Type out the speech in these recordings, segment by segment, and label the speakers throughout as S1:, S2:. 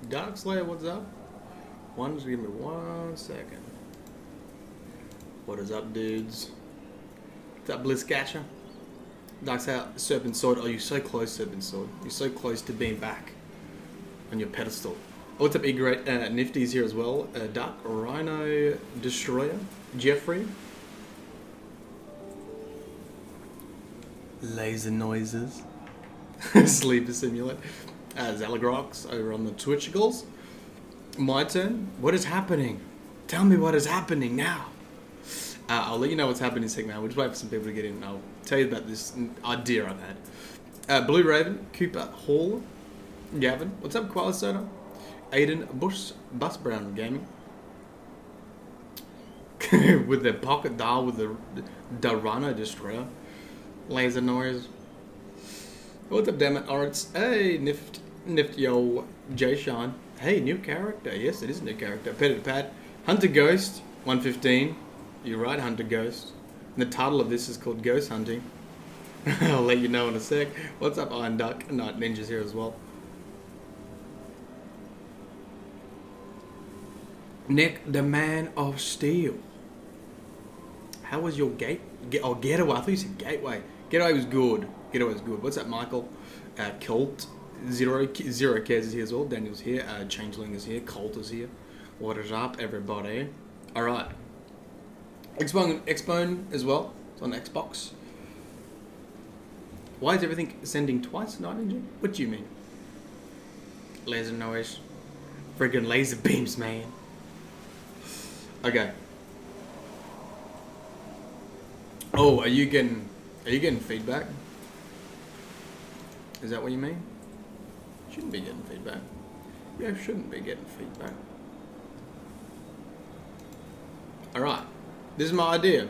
S1: Dark Slayer, what's up? Just give me 1 second. What is up, dudes? What's up, Blitzcatcher? Dark Slayer, Serpent Sword. Oh, you're so close, Serpent Sword. You're so close to being back on your pedestal. Oh, what's up, E-Great? Nifty's here as well. Dark Rhino Destroyer. Jeffrey. Laser noises. Sleeper Simulate. Zalagrox over on the Twitchicles. My turn. What is happening? Tell me what is happening now. I'll let you know what's happening in a second. We'll just wait for some people to get in. I'll tell you about this idea I've had. Blue Raven, Cooper Hall, Gavin. What's up, Koala Soda? Aiden Bush, Bus Brown Gaming. With their pocket dial with the Rhino Destroyer. Laser noise. What's up, damn it, Oritz? Hey, Nifty J Shine. Hey, new character. Yes, it is a new character. Petted Pat. Hunter Ghost, 115. You're right, Hunter Ghost. And the title of this is called Ghost Hunting. I'll let you know in a sec. What's up, Iron Duck? Night Ninja's here as well. Nick, the Man of Steel. How was your Getaway? I thought you said Gateway. Getaway was good. Getaway was good. What's up, Michael? Colt. Zero Cares is here as well. Daniel's here. Changeling is here. Colt is here. What is up, everybody? Alright. Xbone as well. It's on Xbox. Why is everything sending twice, Night Ninja? What do you mean? Laser noise. Friggin' laser beams, man. Okay. Oh, are you getting feedback? Is that what you mean? Shouldn't be getting feedback. Yeah, shouldn't be getting feedback. Alright. This is my idea.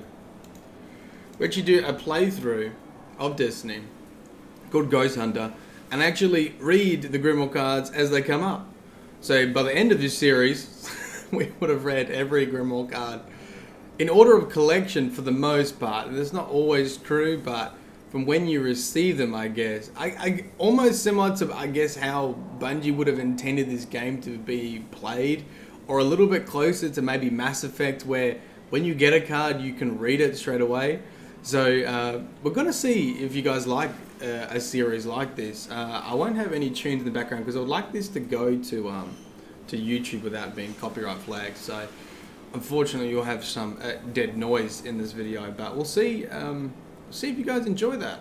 S1: We actually do a playthrough of Destiny called Ghost Hunter and actually read the Grimoire cards as they come up. So by the end of this series, we would have read every Grimoire card in order of collection for the most part. That's not always true, but from when you receive them, I guess. I almost similar to, I guess, how Bungie would have intended this game to be played, or a little bit closer to maybe Mass Effect, where when you get a card, you can read it straight away. So we're going to see if you guys like a series like this. I won't have any tunes in the background because I would like this to go to YouTube without being copyright flagged. So unfortunately, you'll have some dead noise in this video, but we'll see. See if you guys enjoy that.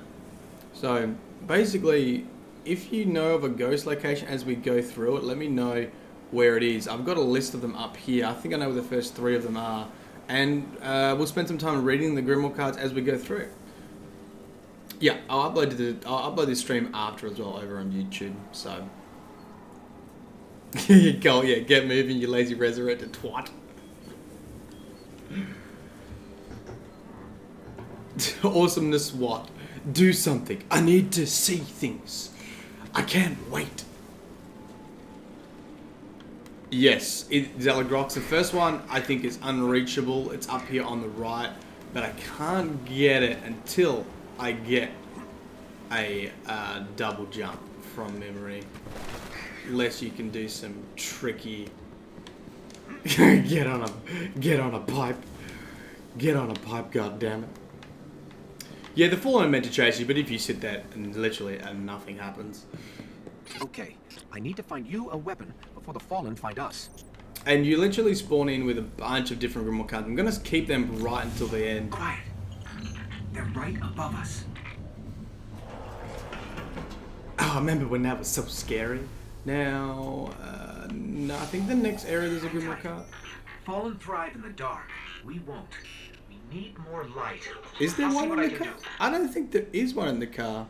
S1: So basically, if you know of a ghost location as we go through it, let me know where it is. I've got a list of them up here. I think I know where the first 3 of them are. And we'll spend some time reading the Grimoire cards as we go through. Yeah, I'll upload this stream after as well over on YouTube. So, go, yeah, get moving, you lazy resurrected twat. Awesomeness, what? Do something. I need to see things. I can't wait. Yes, Zalagrox. The first one I think is unreachable. It's up here on the right, but I can't get it until I get a double jump from memory. Unless you can do some tricky get on a pipe. Get on a pipe, goddammit. Yeah, the Fallen are meant to chase you, but if you sit there and literally nothing happens.
S2: Okay, I need to find you a weapon before the Fallen find us.
S1: And you literally spawn in with a bunch of different Grimoire cards. I'm going to keep them right until the end.
S2: Quiet. They're right above us.
S1: Oh, I remember when that was so scary. Now, no, I think the next area there's a Grimoire card.
S2: Fallen thrive in the dark. We won't. We need more light.
S1: Is there one in the car? I don't think there is one in the car.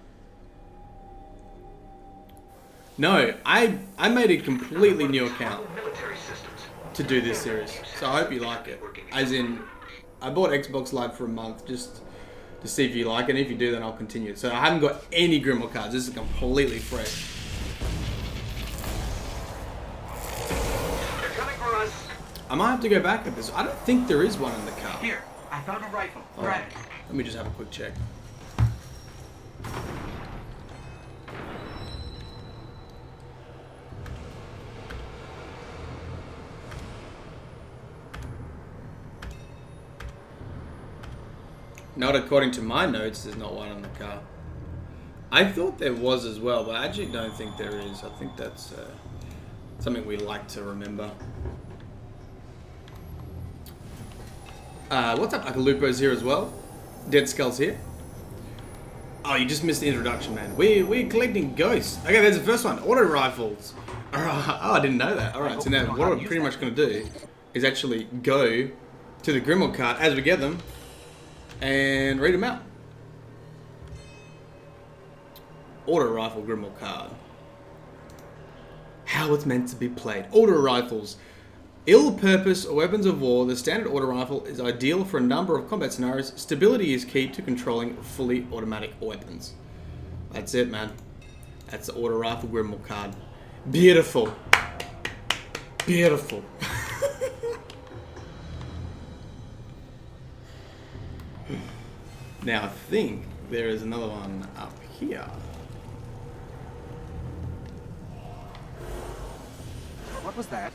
S1: No, I made a completely new account to do this series, so I hope you like it. As in, I bought Xbox Live for a month just to see if you like it, and if you do, then I'll continue it. So I haven't got any Grimoire cards. This is completely fresh.
S2: They're coming for us.
S1: I might have to go back at this. I don't think there is one in the car.
S2: Here, I found a rifle. Grab it.
S1: Let me just have a quick check. Not according to my notes, there's not one on the car. I thought there was as well, but I actually don't think there is. I think that's something we like to remember. What's up, Akalupo's here as well. Dead Skull's here. Oh, you just missed the introduction, man. We're collecting ghosts. Okay, there's the first one. Auto rifles. Alright. Oh, I didn't know that. Alright, so now what I'm pretty much going to do is actually go to the Grimoire card as we get them and read them out. Auto rifle Grimoire card. How it's meant to be played. Auto rifles. Ill-purpose weapons of war, the standard auto rifle is ideal for a number of combat scenarios. Stability is key to controlling fully automatic weapons. That's it, man. That's the auto rifle Grimoire card. Beautiful. Beautiful. Now I think there is another one up here.
S2: What was that?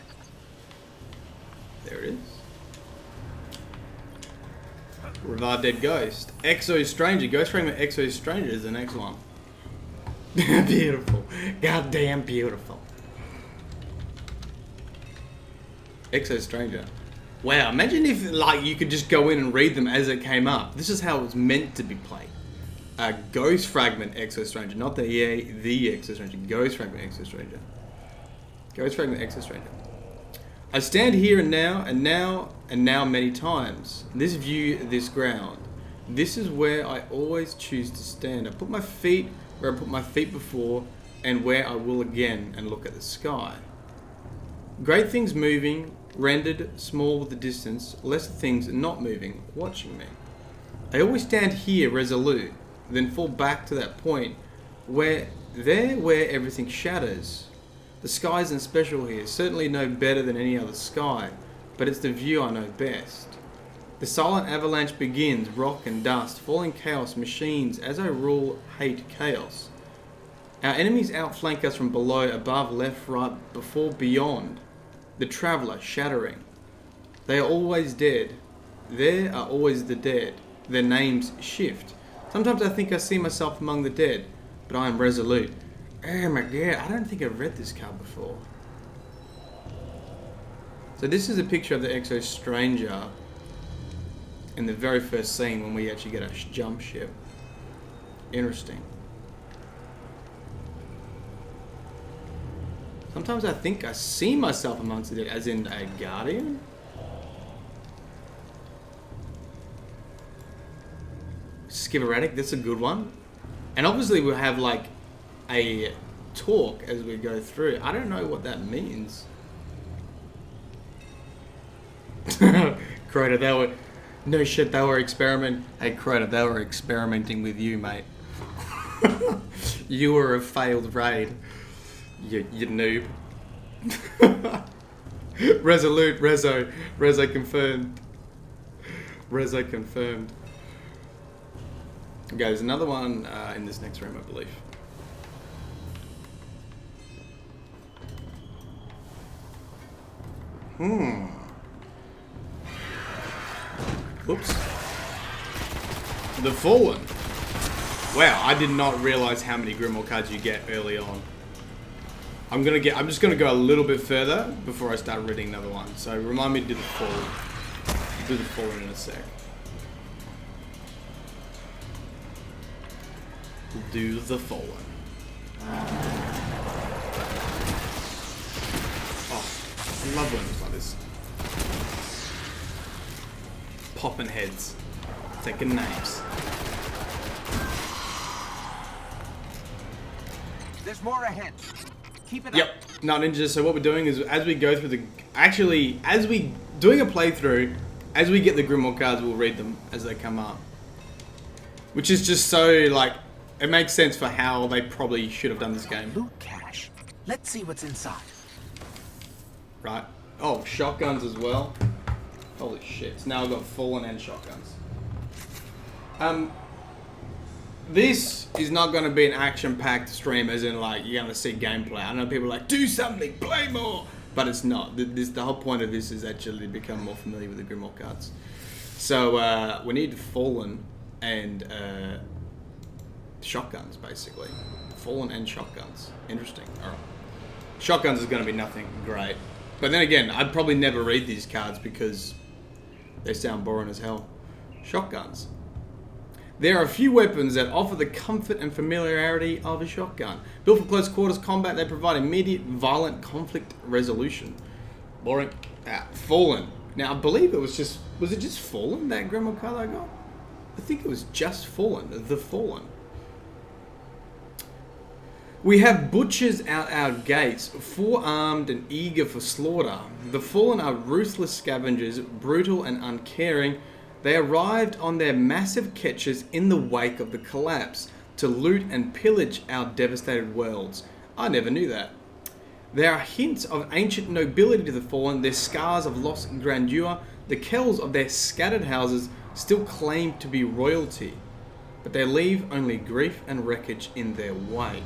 S1: There it is. Revive Dead Ghost. Exo Stranger. Ghost Fragment Exo Stranger is the next one. Beautiful. Goddamn beautiful. Exo Stranger. Wow, imagine if like you could just go in and read them as it came up. This is how it was meant to be played. Ghost Fragment Exo Stranger. Not the Exo Stranger. Ghost Fragment Exo Stranger. Ghost Fragment Exo Stranger. I stand here and now many times. This view, this ground. This is where I always choose to stand. I put my feet where I put my feet before and where I will again and look at the sky. Great things moving, rendered small with the distance, lesser things not moving, watching me. I always stand here resolute, then fall back to that point where everything shatters. The sky isn't special here, certainly no better than any other sky, but it's the view I know best. The silent avalanche begins, rock and dust, falling chaos, machines, as I rule, hate chaos. Our enemies outflank us from below, above, left, right, before, beyond. The traveller, shattering. They are always dead. There are always the dead. Their names shift. Sometimes I think I see myself among the dead, but I am resolute. Oh my god, I don't think I've read this card before. So this is a picture of the Exo Stranger in the very first scene when we actually get a jump ship. Interesting. Sometimes I think I see myself amongst the dead, as in a guardian. Skiveratic, that's a good one. And obviously we'll have like a talk as we go through. I don't know what that means. Crota, they were... No shit, they were experimenting. Hey Crota, they were experimenting with you, mate. You were a failed raid. You noob. Resolute, Rezo confirmed. Rezo confirmed. Okay, there's another one in this next room, I believe. Whoops. The Fallen. Wow, I did not realize how many Grimoire cards you get early on. I'm just gonna go a little bit further before I start reading another one. So remind me to do the Fallen. Do the Fallen in a sec. Do the Fallen. I love when it's like this. Popping heads. Taking names.
S2: There's more ahead. Keep it
S1: Yep.
S2: up.
S1: No, Ninja, so what we're doing is as we go through the... Actually, as we... Doing a playthrough, as we get the Grimoire cards, we'll read them as they come up. Which is just so, like... It makes sense for how they probably should have done this game.
S2: Loot cache. Let's see what's inside.
S1: Right. Oh, shotguns as well. Holy shit. So now I've got Fallen and shotguns. This is not going to be an action-packed stream as in like you're going to see gameplay. I know people are like, do something, play more! But it's not. The whole point of this is actually to become more familiar with the Grimoire cards. So we need Fallen. and shotguns, basically. Fallen and shotguns. Interesting. Alright. Shotguns is going to be nothing great. But then again, I'd probably never read these cards because they sound boring as hell. Shotguns. There are a few weapons that offer the comfort and familiarity of a shotgun. Built for close quarters combat, they provide immediate, violent conflict resolution. Boring. Fallen. Now, I believe it was just... Was it just Fallen, that Grimoire card I got? I think it was just Fallen. The Fallen. We have butchers at our gates, forearmed and eager for slaughter. The Fallen are ruthless scavengers, brutal and uncaring. They arrived on their massive catches in the wake of the collapse to loot and pillage our devastated worlds. I never knew that. There are hints of ancient nobility to the Fallen, their scars of lost grandeur. The kells of their scattered houses still claim to be royalty, but they leave only grief and wreckage in their wake.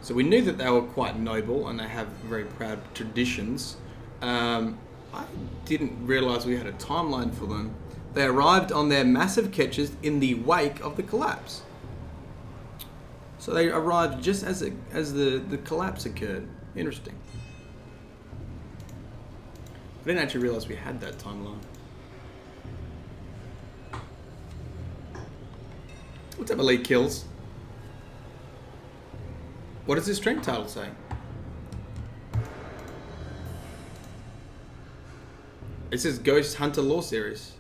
S1: So we knew that they were quite noble and they have very proud traditions. I didn't realise we had a timeline for them. They arrived on their massive catches in the wake of the collapse. So they arrived just as the collapse occurred. Interesting. I didn't actually realise we had that timeline. What's up, Elite Kills? What does this stream title say? It says Ghost Hunter Lore Series.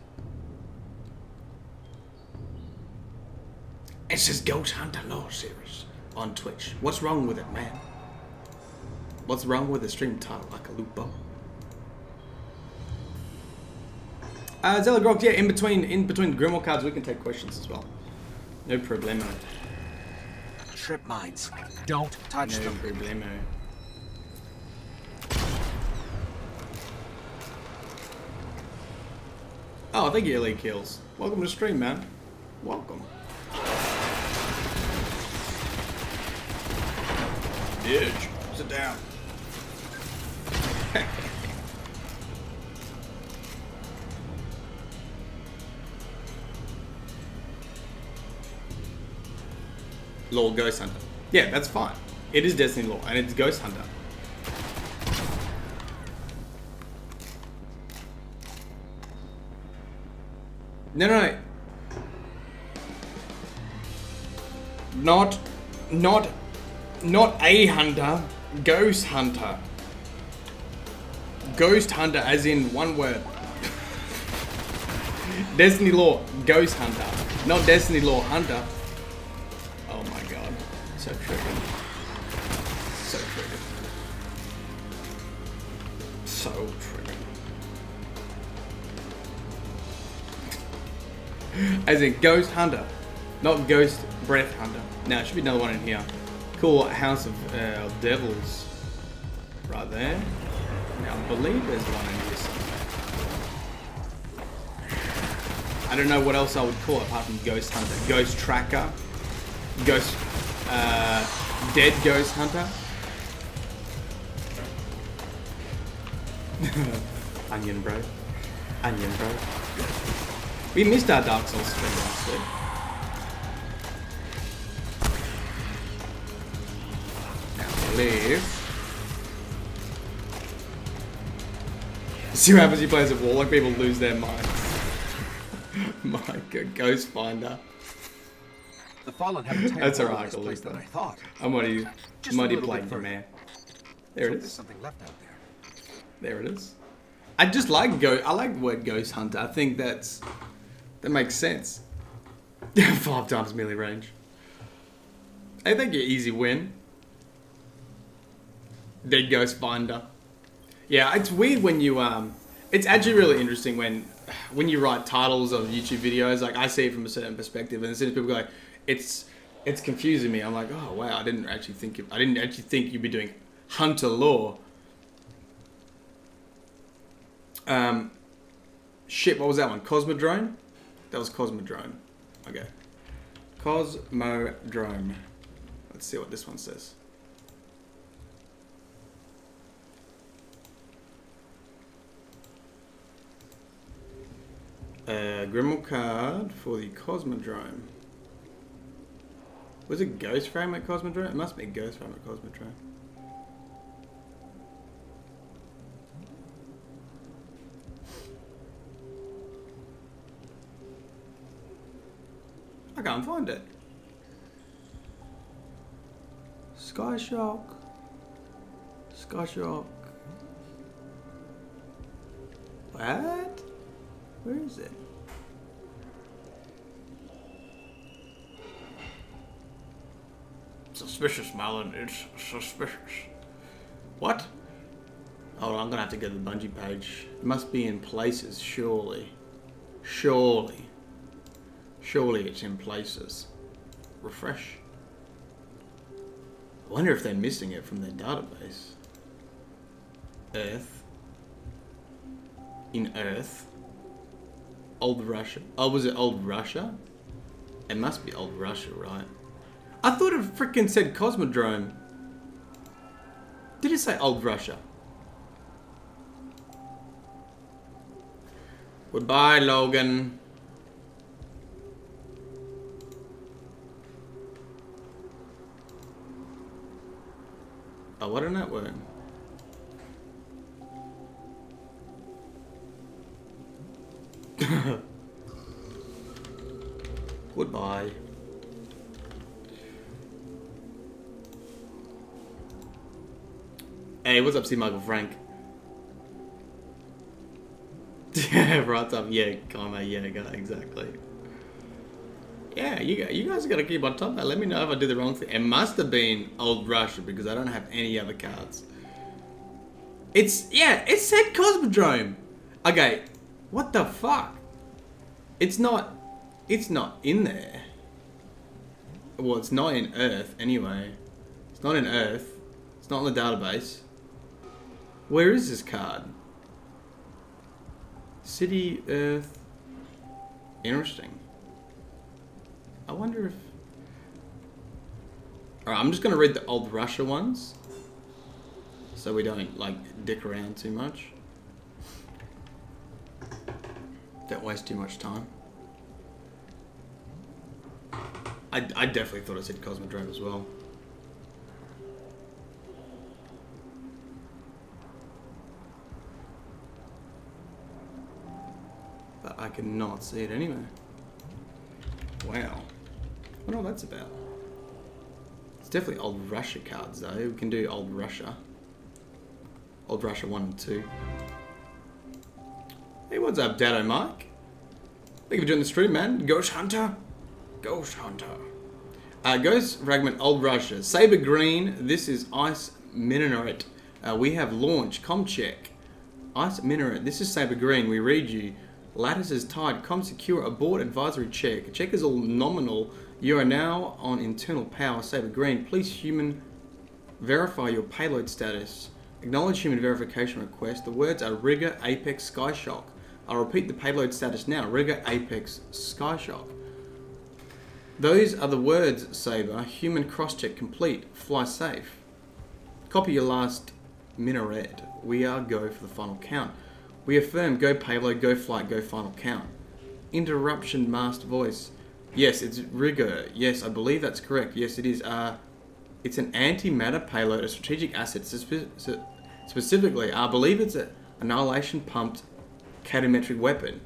S1: It says Ghost Hunter Lore Series on Twitch. What's wrong with it, man? What's wrong with the stream title, like a lupo? Zelagrog, yeah, in between Grimoire cards we can take questions as well. No problemo.
S2: Trip mines. Don't touch them.
S1: No problemo. Oh, thank you, Elite Kills. Welcome to the stream, man. Welcome. Bitch, sit down. Lore Ghost Hunter. Yeah, that's fine. It is Destiny Lore, and it's Ghost Hunter. No. Not a hunter. Ghost Hunter. Ghost Hunter as in one word. Destiny Lore, Ghost Hunter. Not Destiny Lore Hunter. Oh my god. So triggered. So triggered. So triggered. As in Ghost Hunter. Not Ghost Breath Hunter. Now, there should be another one in here. Cool House of Devils. Right there. Now, I believe there's one in here somewhere. I don't know what else I would call it apart from Ghost Hunter. Ghost Tracker. Ghost... Dead Ghost Hunter. Onion bro. Onion bro. We missed our Dark Souls stream last week. Now leave. See what happens when you play as a Warlock, people lose their minds. My god, Ghost Finder.
S2: The Fallen have a
S1: That's alright, I'll lose
S2: than
S1: that.
S2: I thought.
S1: I'm already playing for man. There it
S2: There's
S1: is.
S2: something left out there.
S1: There it is. I just like I like the word Ghost Hunter. I think that makes sense. 5 times melee range. I think you easy win. Dead Ghost Finder. Yeah, it's weird when you it's actually really interesting when you write titles of YouTube videos. Like I see it from a certain perspective, and as soon as people go like, it's confusing me. I'm like, oh wow, I didn't actually think you'd be doing Hunter Lore. Shit, what was that one? Cosmodrome? That was Cosmodrome. Okay. Cosmodrome. Let's see what this one says. Grimoire card for the Cosmodrome. Was it Ghost Frame at Cosmodrome? It must be Ghost Frame at Cosmodrome. I can't find it. Sky Shock. Sky Shock. What? Where is it? Suspicious, Myelin. It's suspicious. What? Oh, I'm gonna have to go to the Bungie page. It must be in places, surely. Surely. Surely it's in places. Refresh. I wonder if they're missing it from their database. Earth. In Earth. Old Russia. Oh, was it Old Russia? It must be Old Russia, right? I thought it frickin' said Cosmodrome. Did it say Old Russia? Goodbye, Logan. Oh, what a network. Goodbye. Hey, what's up, C. Michael Frank? Yeah, right up. Yeah, karma. Yeah, exactly. Yeah, you guys gotta keep on top of that. Let me know if I did the wrong thing. It must have been Old Russia because I don't have any other cards. It said Cosmodrome. Okay, what the fuck? It's not in there. Well, it's not in Earth anyway. It's not in Earth. It's not in the database. Where is this card? City, Earth. Interesting. I wonder if... Alright, I'm just going to read the Old Russia ones. So we don't, like, dick around too much. Don't waste too much time. I definitely thought I said Cosmodrome as well. But I cannot see it anywhere. Wow. I wonder what that's about. It's definitely Old Russia cards though. We can do Old Russia. Old Russia 1 and 2. Hey, what's up, Dado Mike? Thank you for joining the stream, man. Ghost Hunter. Ghost Hunter. Ghost Fragment Old Russia. Saber Green. This is Ice Minaret. We have Launch. Comcheck. Ice Minaret. This is Saber Green. We read you. Lattice is tied. Com secure. Abort advisory check. Check is all nominal. You are now on internal power. Saber Green. Please human verify your payload status. Acknowledge human verification request. The words are Rigger, Apex, Skyshock. I'll repeat the payload status now. Rigger, Apex, Skyshock. Those are the words, Saber. Human crosscheck complete. Fly safe. Copy your last minaret. We are go for the final count. We affirm go payload, go flight, go final count. Interruption masked voice. Yes, it's Rigger. Yes, I believe that's correct. Yes, it is. It's an antimatter payload, a strategic asset. Specifically, I believe it's an annihilation pumped catometric weapon.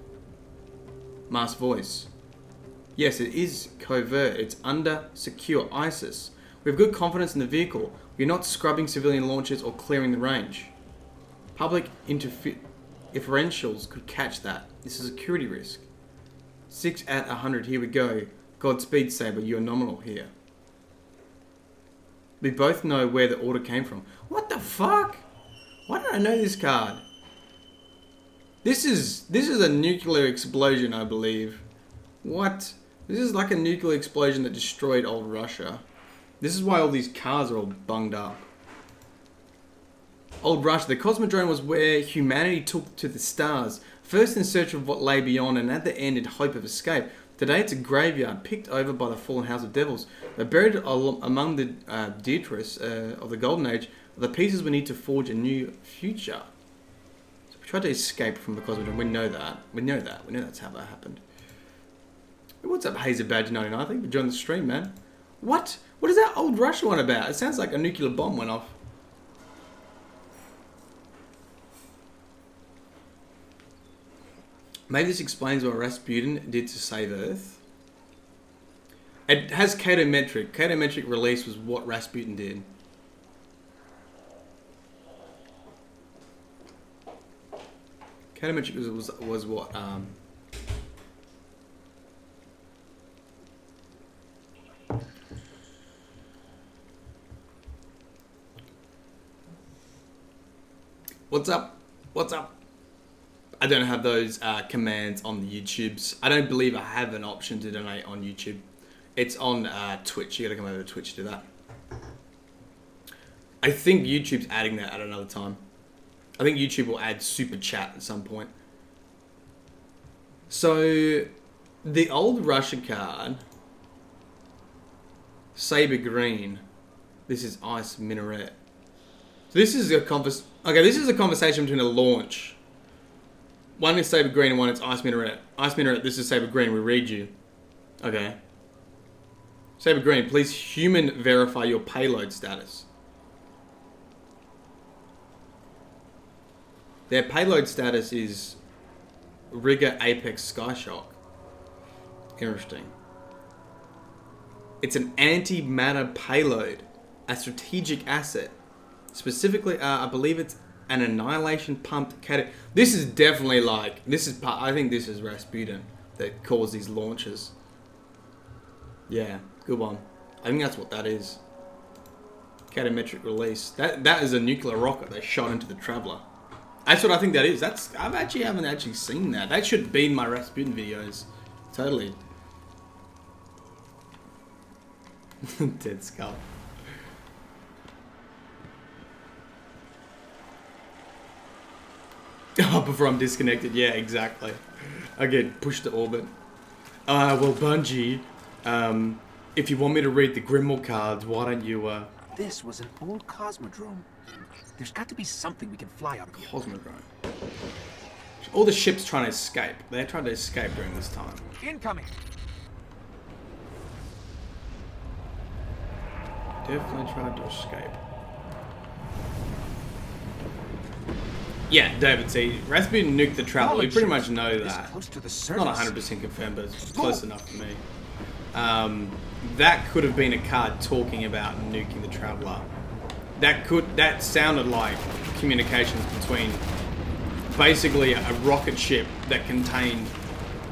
S1: Masked voice. Yes, it is covert. It's under secure ISIS. We have good confidence in the vehicle. We're not scrubbing civilian launches or clearing the range. Public differentials could catch that. This is a security risk. 6 at 100. Here we go. Godspeed, Saber. You're nominal here. We both know where the order came from. What the fuck? Why did I know this card? This is a nuclear explosion, I believe. What? This is like a nuclear explosion that destroyed old Russia. This is why all these cars are all bunged up. Old Russia. The Cosmodrome was where humanity took to the stars. First in search of what lay beyond and at the end in hope of escape. Today it's a graveyard picked over by the fallen House of Devils. They're buried among the detritus of the Golden Age. The pieces we need to forge a new future. So we Tried to escape from the Cosmodrome. We know that. We know that's how that happened. What's up, Hazer Badge 99? Thank you for joining the stream, man. What? What is that old Russia one about? It sounds like a nuclear bomb went off. Maybe this explains what Rasputin did to save Earth. It has Catometric. Catometric release was what Rasputin did. Catometric was what What's up? What's up? I don't have those commands on the YouTubes. I don't believe I have an option to donate on YouTube. It's on Twitch. You gotta come over to Twitch to do that. I think YouTube's adding that at another time. I think YouTube will add super chat at some point. So, the old Russia card, Saber Green. This is Ice Minaret. So this is a this is a conversation between a launch. One is Saber Green and one is Ice Minaret. Ice Minaret, this is Saber Green. We read you. Okay. Saber Green, please human verify your payload status. Their payload status is Rigger Apex Skyshock. Interesting. It's an antimatter payload, a strategic asset. Specifically, I believe it's an annihilation pumped cat. This is definitely like I think this is Rasputin that caused these launches. Yeah, good one. I think that's what that is. Catometric release. That is a nuclear rocket they shot into the Traveller. That's what I think that is. I haven't actually seen that. That should be in my Rasputin videos. Totally. Dead skull. Oh, before I'm disconnected. Yeah, exactly. I get pushed to orbit. Well, Bungie, if you want me to read the Grimoire cards, why don't you,
S2: This was an old Cosmodrome. There's got to be something we can fly out of here.
S1: Cosmodrome. All the ships trying to escape. They're trying to escape during this time.
S2: Incoming.
S1: Definitely trying to escape. Yeah, David, see, Rasputin nuked the Traveller. We pretty much know that.
S2: Close to the
S1: Not 100% confirmed, but it's close enough for me. That could have been a card talking about nuking the Traveller. That sounded like communications between basically a rocket ship that contained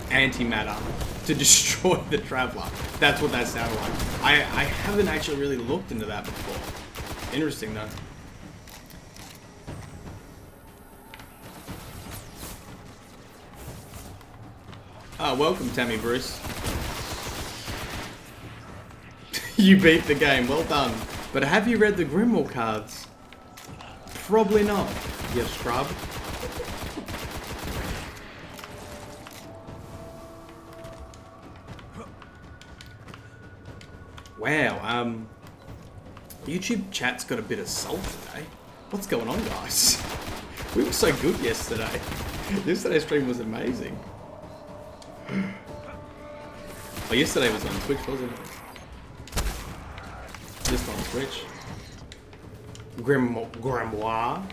S1: antimatter to destroy the Traveller. That's what that sounded like. I haven't actually really looked into that before. Interesting though. Oh, welcome Tammy Bruce. You beat the game, well done. But have you read the Grimoire cards? Probably not, you scrub. Wow, YouTube chat's got a bit of salt today. What's going on, guys? We were so good yesterday. Yesterday's stream was amazing. Oh, yesterday was on Twitch, wasn't it? Just on Twitch. Grimoire.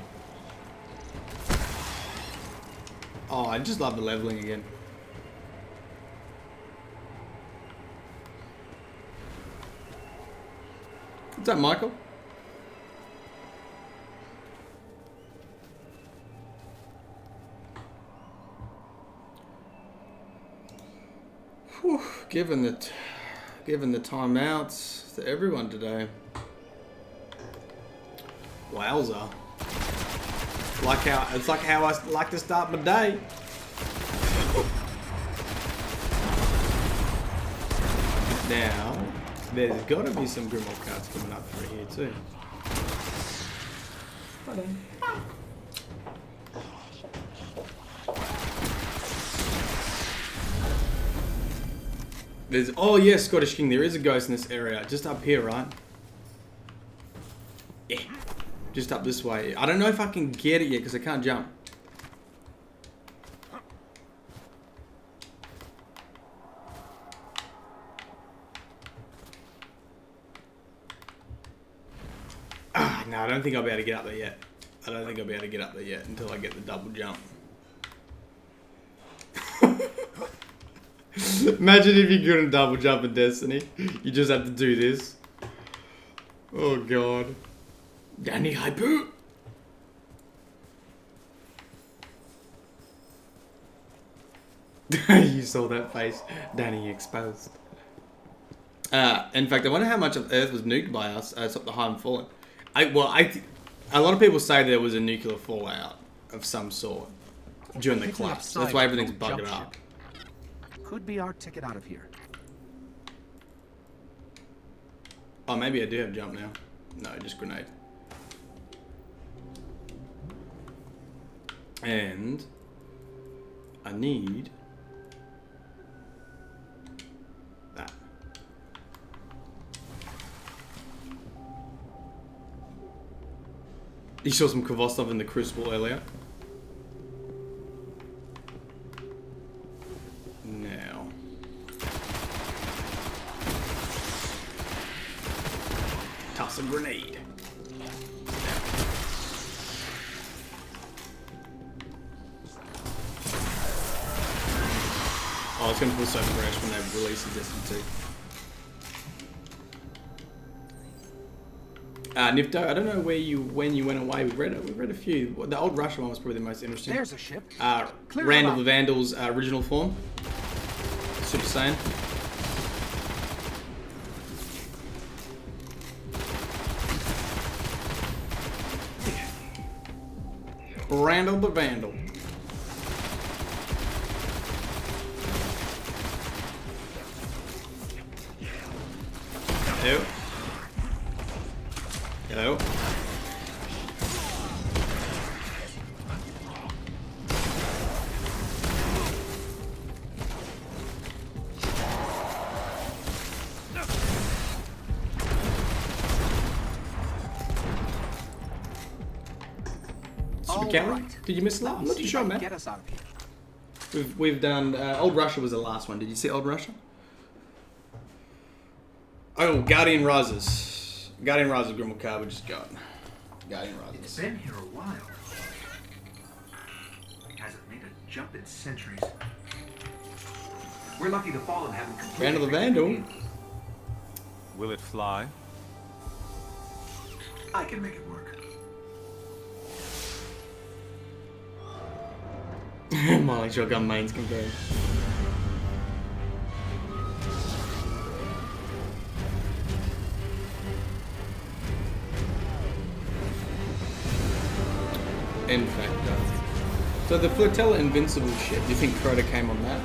S1: Oh, I just love the leveling again. What's up, Michael? Whew, given the timeouts to everyone today. Wowza. It's like how I like to start my day. Now, there's got to be some Grimoire cards coming up through here too. Oh yes, Scottish King, there is a ghost in this area. Just up here, right? Yeah. Just up this way. I don't know if I can get it yet because I can't jump. No, I don't think I'll be able to get up there yet. I don't think I'll be able to get up there yet until I get the double jump. Imagine if you couldn't double jump in Destiny. You just have to do this. Oh god. Danny Hyper. You saw that face. Danny exposed. In fact, I wonder how much of Earth was nuked by us as up the high and fallen. A lot of people say there was a nuclear fallout of some sort during the collapse. That's why everything's bugged up.
S2: Could be our ticket out of here.
S1: Oh, maybe I do have jump now. No, just grenade. And I need that. You saw some Kvostov in the Crucible earlier. Now. Toss a grenade. Oh, it's gonna feel so fresh when they release the Destiny 2. Nifto, I don't know when you went away. We've read a few. The old Russia one was probably the most interesting.
S2: There's a ship.
S1: Randall the Vandal's original form. Super Saiyan. Randall the Vandal. Hello. Hello. Super camera? Right. Did you miss a lot? I'm not too sure, man.
S2: Get us out of here.
S1: We've done Old Russia was the last one. Did you see Old Russia? Oh, Guardian Rises. Guardian Rises Grimble card we just got. Guardian Rises.
S2: It's been here a while. Hasn't made a jump in centuries. We're lucky the Fallen haven't completely.
S1: Randall the Vandal.
S3: Will it fly?
S2: I can make it work.
S1: Molly shotgun mains confirmed. In fact, so the Flotilla Invincible ship, do you think Crota came on that?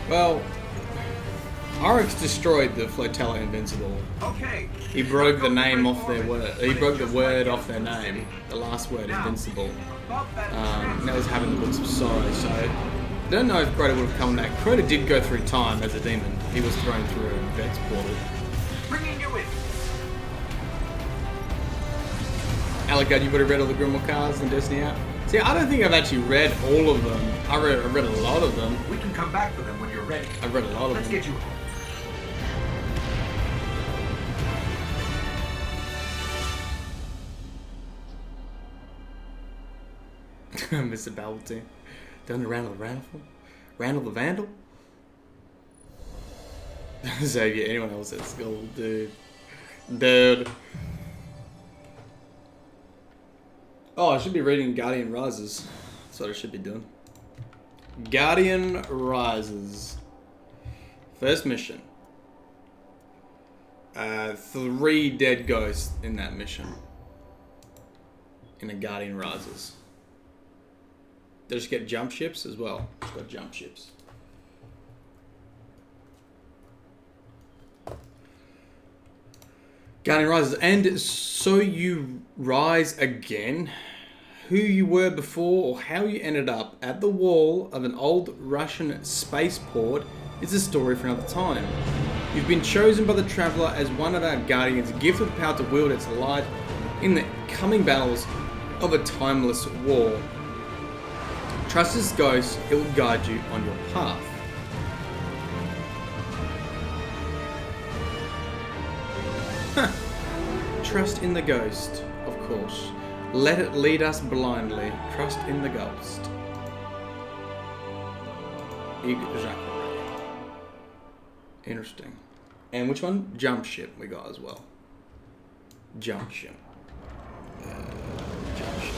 S1: Well, Oryx destroyed the Flotilla Invincible.
S2: Okay.
S1: He broke the name off their word. He broke the word off their name. The last word, Invincible. And that was having the books of sorrow. So I don't know if Crota would have come back. Crota did go through time as a demon. He was thrown through a Vex portal.
S2: Bringing you in.
S1: Alec, you would have read all the Grimoire cards in Destiny out? See, I don't think I've actually read all of them. I read a lot of them.
S2: We can come back for them when you're ready.
S1: I've read a lot of
S2: Let's
S1: them.
S2: get you.
S1: Mr. Balbutine. Done the Randall the Vandal? Xavier, anyone else at school, dude. Dude. Oh, I should be reading Guardian Rises. That's what I should be doing. Guardian Rises. First mission. 3 dead ghosts in that mission. In the Guardian Rises. They just get jump ships as well. Just got jump ships. Guardian Rises. And so you rise again. Who you were before or how you ended up at the wall of an old Russian spaceport is a story for another time. You've been chosen by the Traveler as one of our Guardians, gifted the power to wield its light in the coming battles of a timeless war. Trust this ghost, it will guide you on your path. Trust in the ghost. Of course. Let it lead us blindly. Trust in the ghost. Exactly. Interesting. And which one? Jump ship we got as well. Jump ship. Jump ship.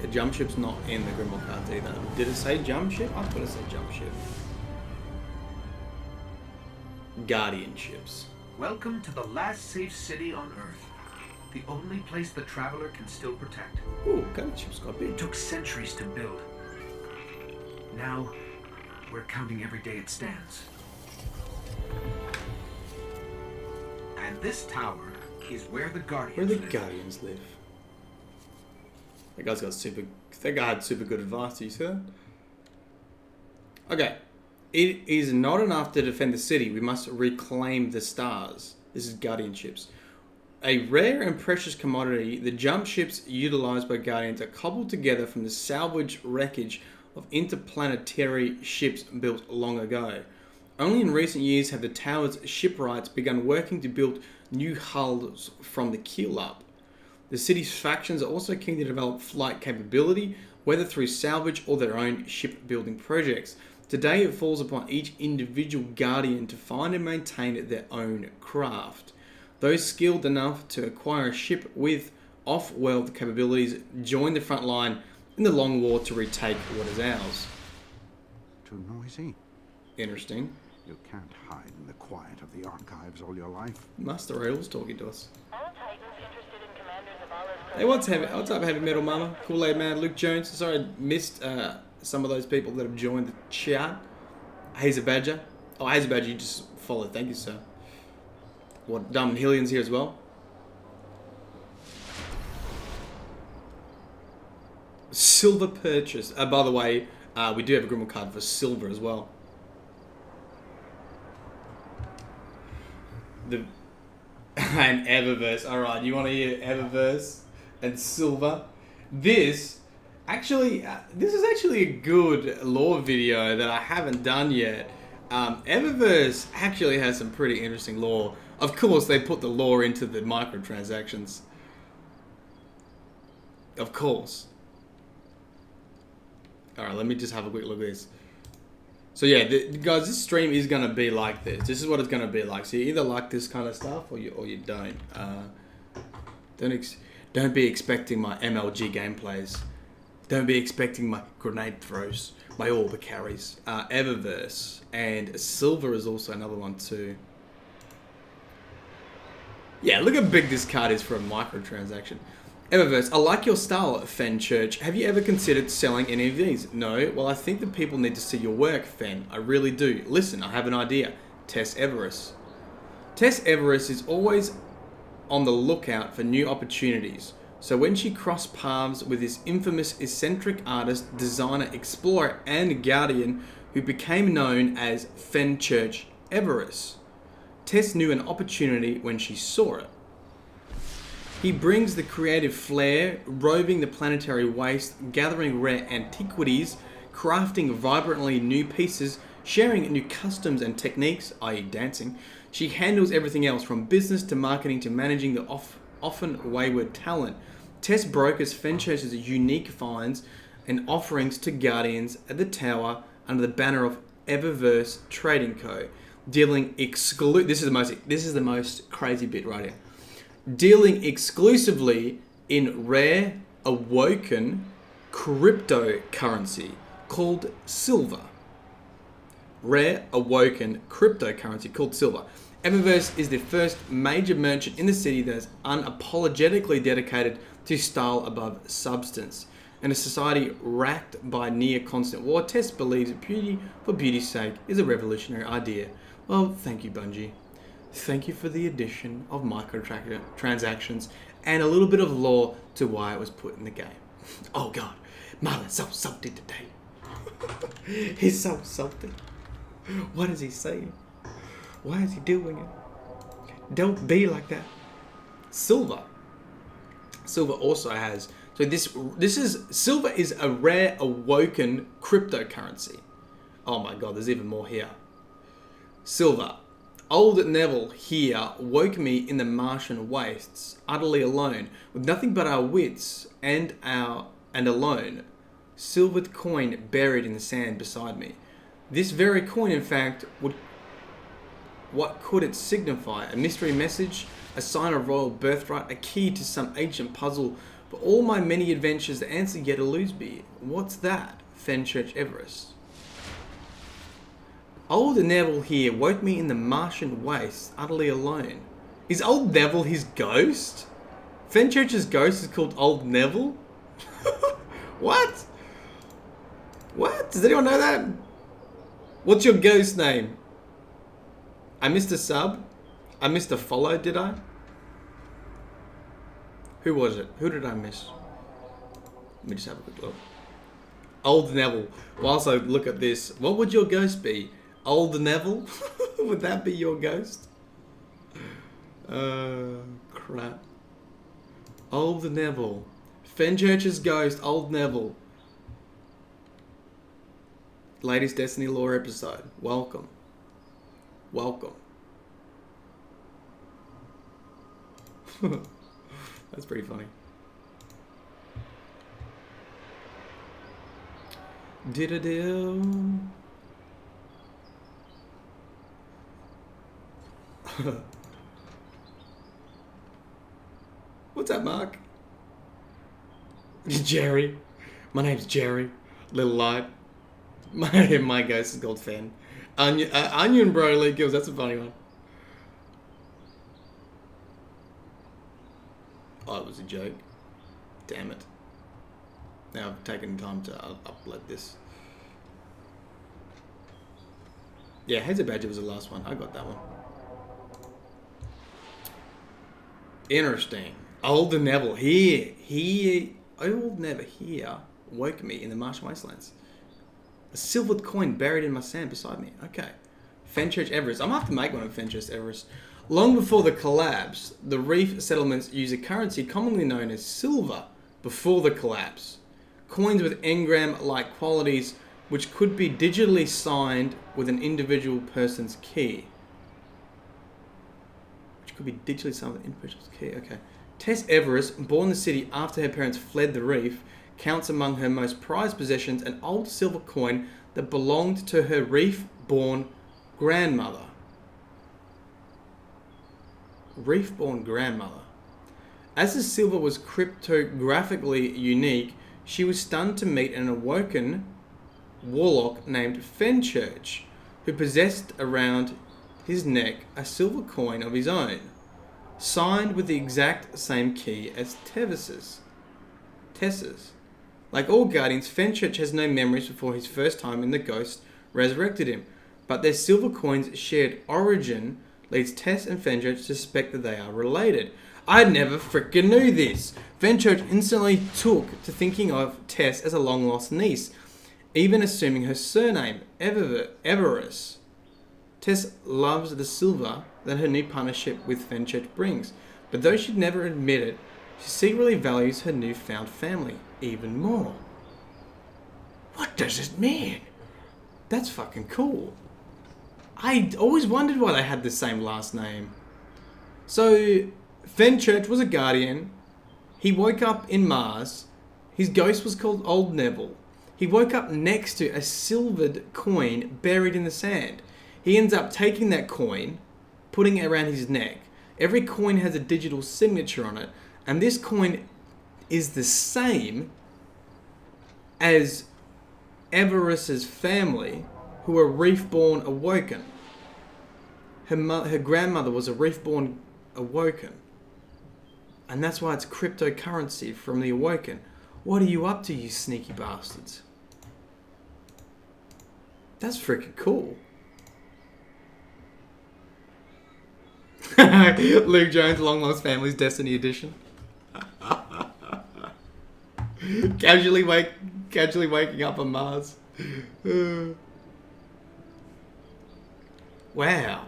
S1: The jump ship's not in the Grimoire cards either. Did it say jump ship? I thought it said jump ship. Guardian ships.
S2: Welcome to the last safe city on Earth. The only place the traveler can still protect.
S1: Ooh, guardian ships got
S2: It
S1: big.
S2: took centuries to build. Now, we're counting every day it stands. And this tower is where the Guardians
S1: Where the
S2: live.
S1: Guardians live. That guy's got super. That guy had super good advice. You see that? Okay. It is not enough to defend the city. We must reclaim the stars. This is Guardian ships. A rare and precious commodity, the jump ships utilized by Guardians are cobbled together from the salvaged wreckage of interplanetary ships built long ago. Only in recent years have the tower's shipwrights begun working to build new hulls from the keel up. The city's factions are also keen to develop flight capability, whether through salvage or their own shipbuilding projects. Today it falls upon each individual Guardian to find and maintain their own craft. Those skilled enough to acquire a ship with off-world capabilities join the front line in the long war to retake what is ours.
S4: Too noisy.
S1: Interesting.
S4: You can't hide in the quiet of the archives all your life.
S1: Master Rail's talking to us.
S5: All Titans interested in commanders of all those
S1: Hey, what's up, Heavy Metal Mama? Kool-Aid Man, Luke Jones. Sorry I missed some of those people that have joined the chat. Hazer Badger. Oh, Hazer Badger, you just followed. Thank you, sir. What, Dumb Hillian's here as well? Silver purchase. By the way, we do have a Grimoire card for silver as well. The and Eververse. Alright, you want to hear Eververse and silver? This is actually a good lore video that I haven't done yet. Eververse actually has some pretty interesting lore. Of course, they put the lore into the microtransactions. Of course. Alright, let me just have a quick look at this. So yeah, guys, this stream is going to be like this. This is what it's going to be like. So you either like this kind of stuff or you don't. Don't be expecting my MLG gameplays. Don't be expecting my grenade throws, my orb carries. Eververse and silver is also another one too. Yeah, look how big this card is for a microtransaction. Eververse, I like your style, Fen Church. Have you ever considered selling any of these? No? Well, I think that people need to see your work, Fen. I really do. Listen, I have an idea. Tess Everest. Tess Everest is always on the lookout for new opportunities. So when she crossed paths with this infamous eccentric artist, designer, explorer, and guardian who became known as Fen Church Everest, Tess knew an opportunity when she saw it. He brings the creative flair, roving the planetary waste, gathering rare antiquities, crafting vibrantly new pieces, sharing new customs and techniques, i.e. dancing. She handles everything else from business to marketing to managing the often wayward talent. Tess brokers Fenchurch's unique finds and offerings to Guardians at the tower under the banner of Eververse Trading Co. Dealing this is the most crazy bit right here. Dealing exclusively in rare, awoken cryptocurrency called silver. Rare, awoken cryptocurrency called silver. Eververse is the first major merchant in the city that is unapologetically dedicated to style above substance. In a society racked by near constant war, Tess believes beauty for beauty's sake is a revolutionary idea. Well, thank you, Bungie. Thank you for the addition of microtransactions and a little bit of lore to why it was put in the game. Oh god, Mylin's so salty today. He's so salty. What is he saying? Why is he doing it? Don't be like that. Silver. Silver also has... So silver is a rare awoken cryptocurrency. Oh my god, there's even more here. Silver. Old Neville here woke me in the Martian wastes, utterly alone, with nothing but our wits and alone. Silvered coin buried in the sand beside me. This very coin, in fact, what could it signify? A mystery message? A sign of royal birthright? A key to some ancient puzzle? For all my many adventures, the answer yet eludes me. What's that? Fenchurch Everest. Old Neville here woke me in the Martian wastes, utterly alone. Is Old Neville his ghost? Fenchurch's ghost is called Old Neville? What? What? Does anyone know that? What's your ghost name? I missed a sub? I missed a follow, did I? Who was it? Who did I miss? Let me just have a quick look. Old Neville. Whilst I look at this, what would your ghost be? Old Neville? Would that be your ghost? Crap. Old Neville. Fenchurch's ghost, Old Neville. Latest Destiny lore episode. Welcome. Welcome. That's pretty funny. Did-a-do. What's up, Mark? Jerry. My name's Jerry. Little light. My ghost is called Fen. Onion Broly kills. That's a funny one. Oh, it was a joke. Damn it. Now I've taken time to upload this. Yeah, Hazer Badger was the last one. I got that one. Interesting. Old Neville here. Old Neville here woke me in the Martian Wastelands. A silvered coin buried in my sand beside me. Okay. Fenchurch Everest. I'm going to have to make one of Fenchurch Everest. Long before the collapse, the reef settlements used a currency commonly known as silver before the collapse. Coins with engram-like qualities which could be digitally signed with an individual person's key. Which could be digitally signed with an individual's key. Okay. Tess Everest, born in the city after her parents fled the reef, counts among her most prized possessions an old silver coin that belonged to her reef-born grandmother. Reef-born grandmother. As the silver was cryptographically unique, she was stunned to meet an awoken warlock named Fenchurch, who possessed around his neck a silver coin of his own, signed with the exact same key as Tess's. Like all guardians, Fenchurch has no memories before his first time in the ghost resurrected him, but their silver coin's shared origin leads Tess and Fenchurch to suspect that they are related. I never frickin' knew this. Fenchurch instantly took to thinking of Tess as a long-lost niece, even assuming her surname, Everest. Tess loves the silver that her new partnership with Fenchurch brings, but though she'd never admit it, she secretly values her newfound family even more. What does it mean? That's fucking cool. I always wondered why they had the same last name. So, Fenchurch was a guardian. He woke up in Mars. His ghost was called Old Neville. He woke up next to a silvered coin buried in the sand. He ends up taking that coin, putting it around his neck. Every coin has a digital signature on it, and this coin is the same as Everest's family, who were reef-born awoken. Her grandmother was a reef-born awoken. And that's why it's cryptocurrency from the awoken. What are you up to, you sneaky bastards? That's freaking cool. Luke Jones, Long Lost Family's Destiny Edition. casually waking up on Mars. Wow.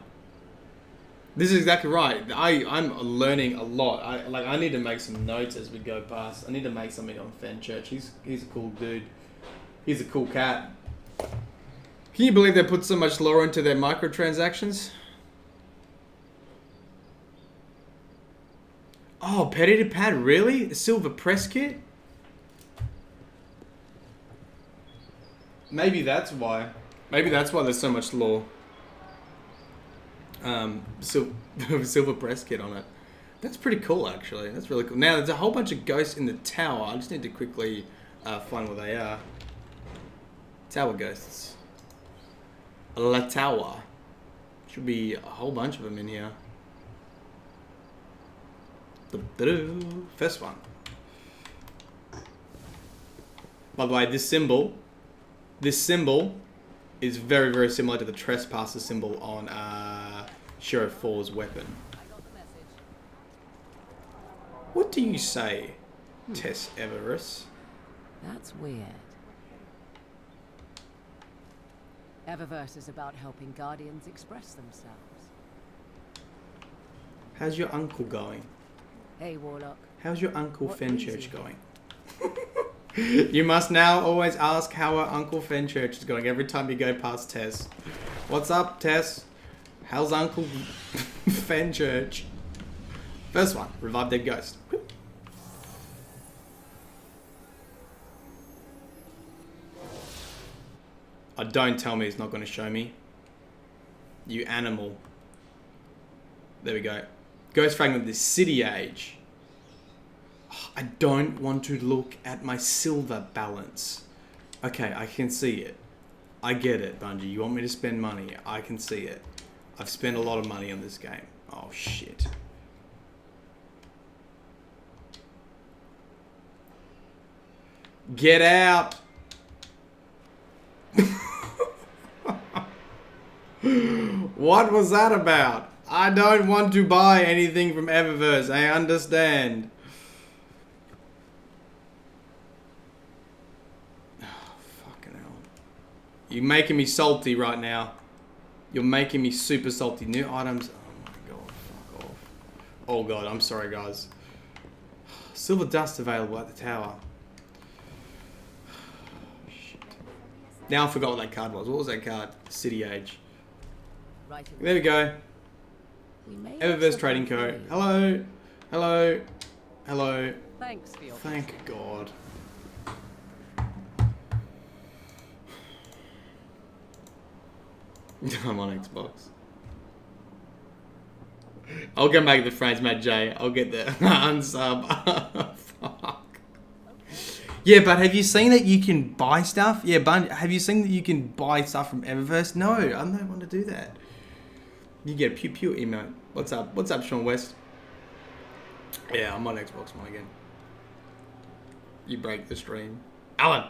S1: This is exactly right. I'm learning a lot. I need to make some notes as we go past. I need to make something on Fenchurch. He's a cool dude. He's a cool cat. Can you believe they put so much lore into their microtransactions? Oh, petty to pad, really? A silver press kit? Maybe that's why. Maybe that's why there's so much lore. Silver press kit on it. That's pretty cool, actually. That's really cool. Now, there's a whole bunch of ghosts in the tower. I just need to quickly find where they are. Tower ghosts. La Tower. Should be a whole bunch of them in here. First one. By the way, this symbol is very, very similar to the Trespasser symbol on Sheriff 4's weapon. What do you say, Tess Everest?
S6: That's weird. Eververse is about helping Guardians express themselves.
S1: How's your uncle going?
S6: Hey, Warlock.
S1: How's your Uncle
S6: What
S1: Fenchurch
S6: reason?
S1: going? You must now always ask how our Uncle Fenchurch is going every time you go past Tess. What's up, Tess? How's Uncle Fenchurch? First one, revive dead ghost. Oh, don't tell me he's not going to show me. You animal. There we go. Ghost Fragment, the City Age. Oh, I don't want to look at my silver balance. Okay, I can see it. I get it, Bungie. You want me to spend money. I can see it. I've spent a lot of money on this game. Oh, shit. Get out! What was that about? I don't want to buy anything from Eververse. I understand. Oh, fucking hell. You're making me salty right now. You're making me super salty. New items. Oh my god. Fuck off. Oh god. I'm sorry, guys. Silver dust available at the tower. Shit. Now I forgot what that card was. What was that card? City Age.
S6: Right.
S1: There we go.
S6: We may have
S1: Eververse
S6: something
S1: Trading
S6: for
S1: Co.
S6: you.
S1: Hello. Hello. Hello.
S6: Thanks for your
S1: Thank God. I'm on Xbox. I'll go back to the phrase, Matt J. I'll get the unsub. Fuck. Yeah, but have you seen that you can buy stuff? Yeah, but have you seen that you can buy stuff from Eververse? No, I don't want to do that. You get a pew emote. What's up? What's up, Sean West? Yeah, I'm on Xbox One again. You break the stream. Alan!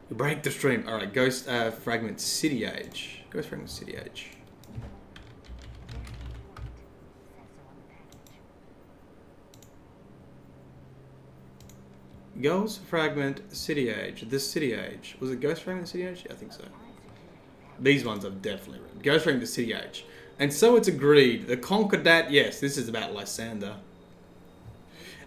S1: You break the stream. Alright, Ghost Fragment City Age. Ghost Fragment City Age. Ghost Fragment City Age. This City Age. Was it Ghost Fragment City Age? Yeah, I think so. These ones I've definitely read. Ghost Fragment City Age. And so it's agreed. The Concordat, yes, this is about Lysander.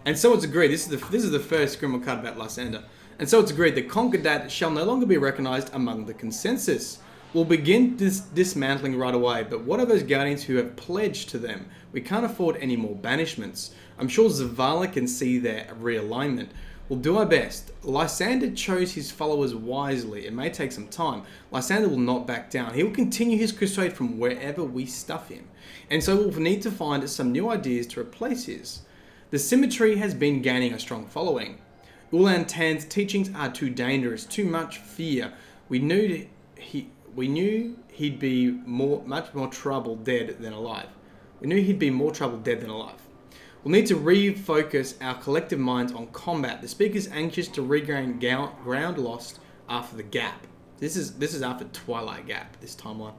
S1: And so it's agreed. This is the first Grimmauld card about Lysander. And so it's agreed. The Concordat shall no longer be recognized among the consensus. We'll begin dismantling right away. But what are those guardians who have pledged to them? We can't afford any more banishments. I'm sure Zavala can see their realignment. We'll do our best. Lysander chose his followers wisely. It may take some time. Lysander will not back down. He will continue his crusade from wherever we stuff him. And so we'll need to find some new ideas to replace his. The Symmetry has been gaining a strong following. Ulan Tan's teachings are too dangerous, too much fear. We knew he'd be much more trouble dead than alive. We knew he'd be more trouble dead than alive. We'll need to refocus our collective minds on combat. The speaker's anxious to regain ground lost after the gap. This is after Twilight Gap, this timeline.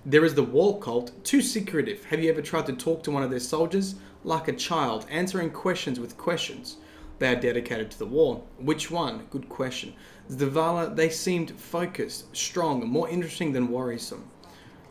S1: There is the Wall Cult, too secretive. Have you ever tried to talk to one of their soldiers? Like a child, answering questions with questions. They are dedicated to the war. Which one? Good question. Zavala, they seemed focused, strong, more interesting than worrisome.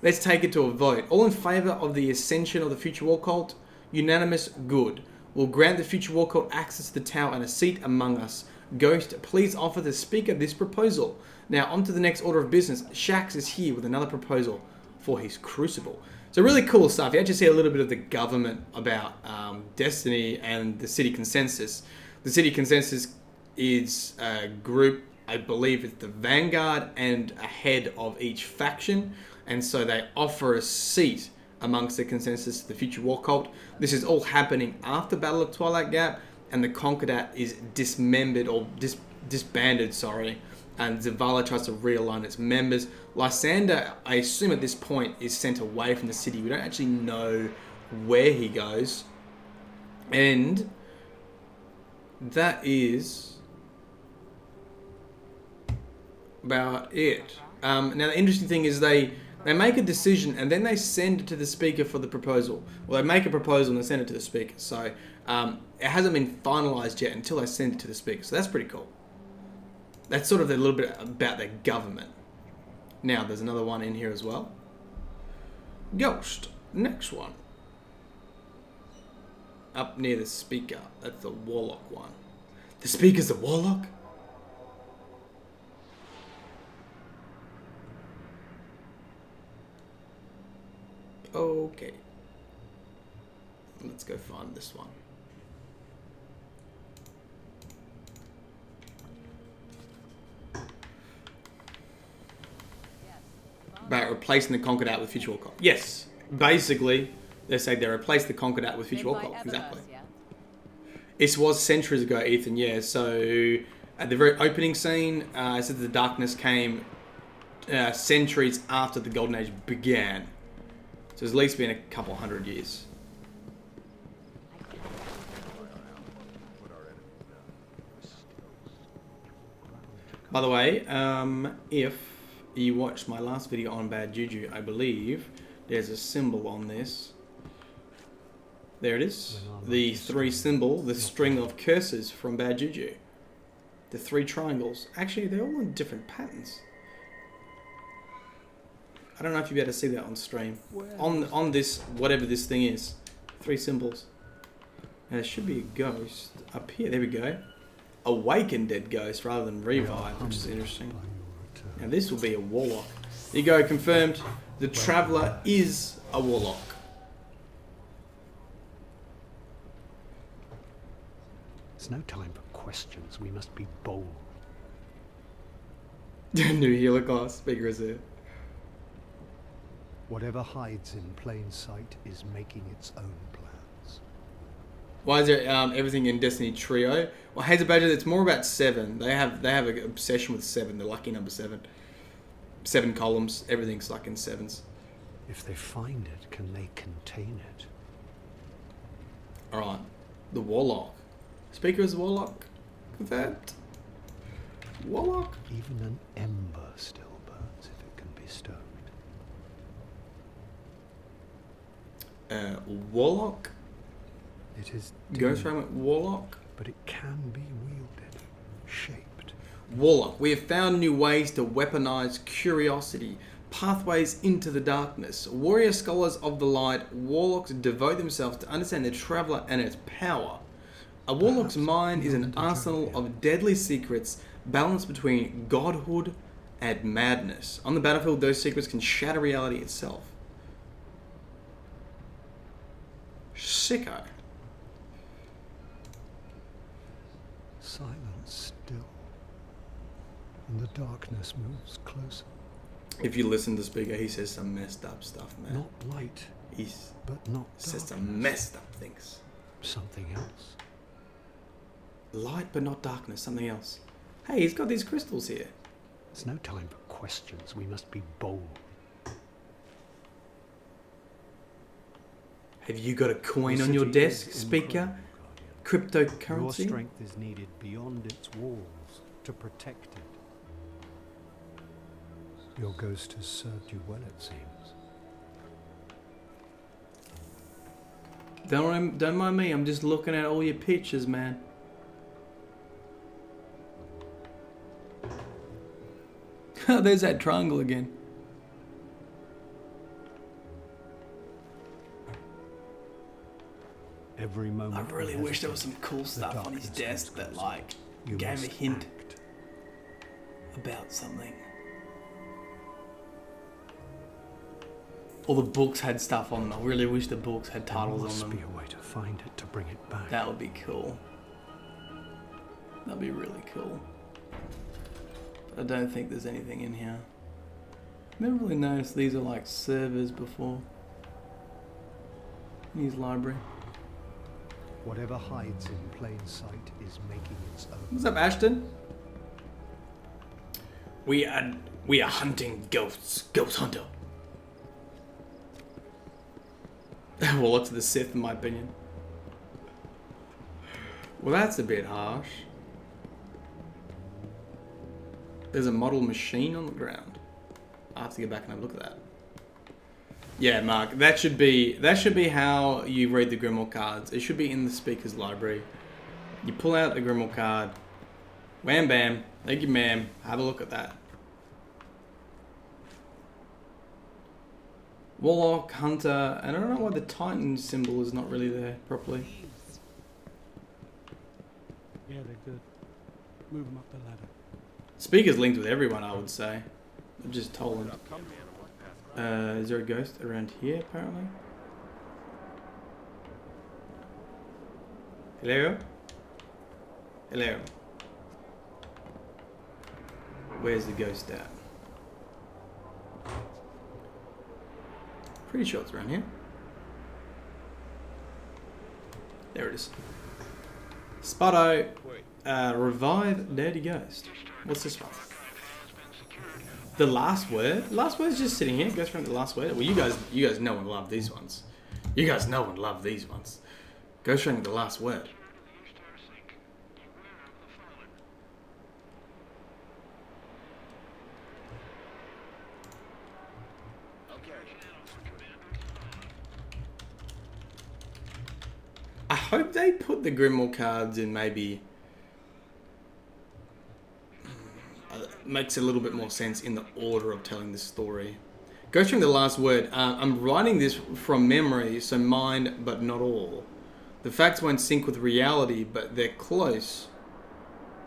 S1: Let's take it to a vote. All in favour of the ascension of the future War Cult? Unanimous, good. We'll grant the future War Cult access to the tower and a seat among us. Ghost, please offer the speaker this proposal. Now, on to the next order of business. Shax is here with another proposal for his crucible. So really cool stuff. You actually see a little bit of the government about Destiny and the city consensus. The city consensus is a group, I believe it's the vanguard and a head of each faction. And so they offer a seat amongst the consensus to the future war cult. This is all happening after Battle of Twilight Gap, and the Concordat is dismembered or disbanded, sorry. And Zavala tries to realign its members. Lysander, I assume at this point, is sent away from the city. We don't actually know where he goes. And that is about it. Now, the interesting thing is they make a decision and then they send it to the speaker for the proposal. Well, they make a proposal and they send it to the speaker. So it hasn't been finalized yet until they send it to the speaker. So that's pretty cool. That's sort of a little bit about their government. Now, there's another one in here as well. Ghost. Next one. Up near the speaker. That's the Warlock one. The speaker's the Warlock? Okay. Let's go find this one. About replacing the Concordat with Future War Cult. Yes. Basically, they say they replaced the Concordat with Future War Cult. Exactly. It was centuries ago, Ethan, yeah. So, at the very opening scene, it said the darkness came centuries after the Golden Age began. So, it's at least been a couple hundred years. By the way, if you watched my last video on Bad Juju, I believe there's a symbol on this. There it is. The 3 symbol, the string of curses from Bad Juju. The 3 triangles. Actually, they're all in different patterns. I don't know if you'll be able to see that on stream. On this, whatever this thing is. 3 symbols. And there should be a ghost up here. There we go. Awakened dead ghost rather than revive, which is interesting. Now this will be a warlock. There you go, confirmed. The Traveller is a warlock.
S7: It's no time for questions. We must be bold.
S1: New healer class. Speaker is here.
S7: Whatever hides in plain sight is making its own plans.
S1: Why is there everything in Destiny Trio? Well, Hazer Badger, it's more about 7. They have an obsession with 7. The lucky number 7. 7 columns. Everything's like in 7s.
S7: If they find it, can they contain it?
S1: All right, the Warlock. Speaker is a Warlock. Confirmed. Warlock.
S7: Even an ember still burns if it can be stoked.
S1: Warlock.
S7: It is
S1: Ghost Remnant Warlock.
S7: but it can be wielded, shaped.
S1: Warlock. We have found new ways to weaponize curiosity, pathways into the darkness. Warrior scholars of the light, warlocks devote themselves to understand the Traveller and its power. A warlock's mind is an arsenal of deadly secrets balanced between godhood and madness. On the battlefield, those secrets can shatter reality itself. Sicko.
S7: Silence still, and the darkness moves closer.
S1: If you listen to the speaker, he says some messed up stuff, man.
S7: Not light,
S1: He's
S7: but not
S1: says some
S7: darkness.
S1: messed up things.
S7: Something else.
S1: Light but not darkness, something else. Hey, he's got these crystals here.
S7: It's no time for questions. We must be bold.
S1: Have you got a coin
S7: The
S1: on your
S7: city
S1: desk,
S7: is
S1: speaker?
S7: incredible, Guardian. Your
S1: Cryptocurrency?
S7: strength is needed beyond its walls to protect it. Your ghost has served you well, it seems.
S1: Don't mind me, I'm just looking at all your pictures, man. There's that triangle again.
S7: Every moment.
S1: I really
S7: we
S1: wish there was some
S7: hesitate,
S1: cool
S7: the
S1: stuff on his
S7: darkness
S1: desk
S7: moves
S1: that,
S7: closer.
S1: like,
S7: You
S1: gave
S7: must
S1: a hint
S7: act.
S1: about something. All the books had stuff on them. I really wish the books had
S7: There
S1: titles
S7: must
S1: on
S7: be
S1: them.
S7: a way to find it to bring it back.
S1: That would be cool. That'd be really cool. I don't think there's anything in here. Never really noticed these are like servers before. His library.
S7: Whatever hides in plain sight is making its own.
S1: What's up, Ashton? We are hunting ghosts. Ghost hunter. Well, lots of the Sith, in my opinion. Well, that's a bit harsh. There's a model machine on the ground. I have to go back and have a look at that. Yeah, Mark, that should be how you read the Grimoire cards. It should be in the speaker's library. You pull out the Grimoire card. Wham bam. Thank you, ma'am. Have a look at that. Warlock, Hunter, and I don't know why the Titan symbol is not really there properly.
S8: Yeah, they're good. Move them up the ladder.
S1: Speaker's linked with everyone, I would say. I've just told him. Is there a ghost around here, apparently? Hello? Hello? Where's the ghost at? Pretty sure it's around here. There it is. Spotto. Revive Dirty Ghost. What's this one? The last word? Last word is just sitting here. Goes from the last word. Well, you guys know and love these ones. You guys know and love these ones. Go showing the last word. I hope they put the Grimoire cards in maybe... makes a little bit more sense in the order of telling the story. Go through the last word. I'm writing this from memory, so mine, but not all. The facts won't sync with reality, but they're close.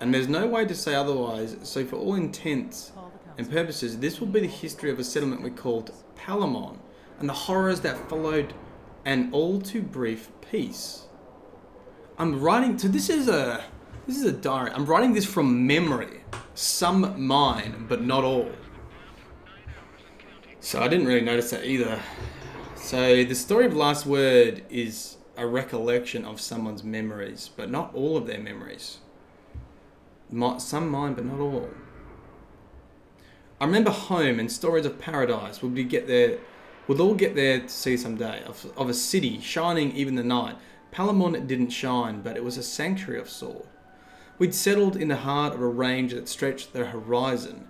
S1: And there's no way to say otherwise, so for all intents and purposes, this will be the history of a settlement we called Palamon, and the horrors that followed an all too brief peace. I'm writing, so this is a diary. I'm writing this from memory. Some mine, but not all. So I didn't really notice that either. So the story of Last Word is a recollection of someone's memories, but not all of their memories. Some mine, but not all. I remember home and stories of paradise. We'll all get there to see someday. Of a city shining even the night. Palamon didn't shine, but it was a sanctuary of sort. We'd settled in the heart of a range that stretched the horizon.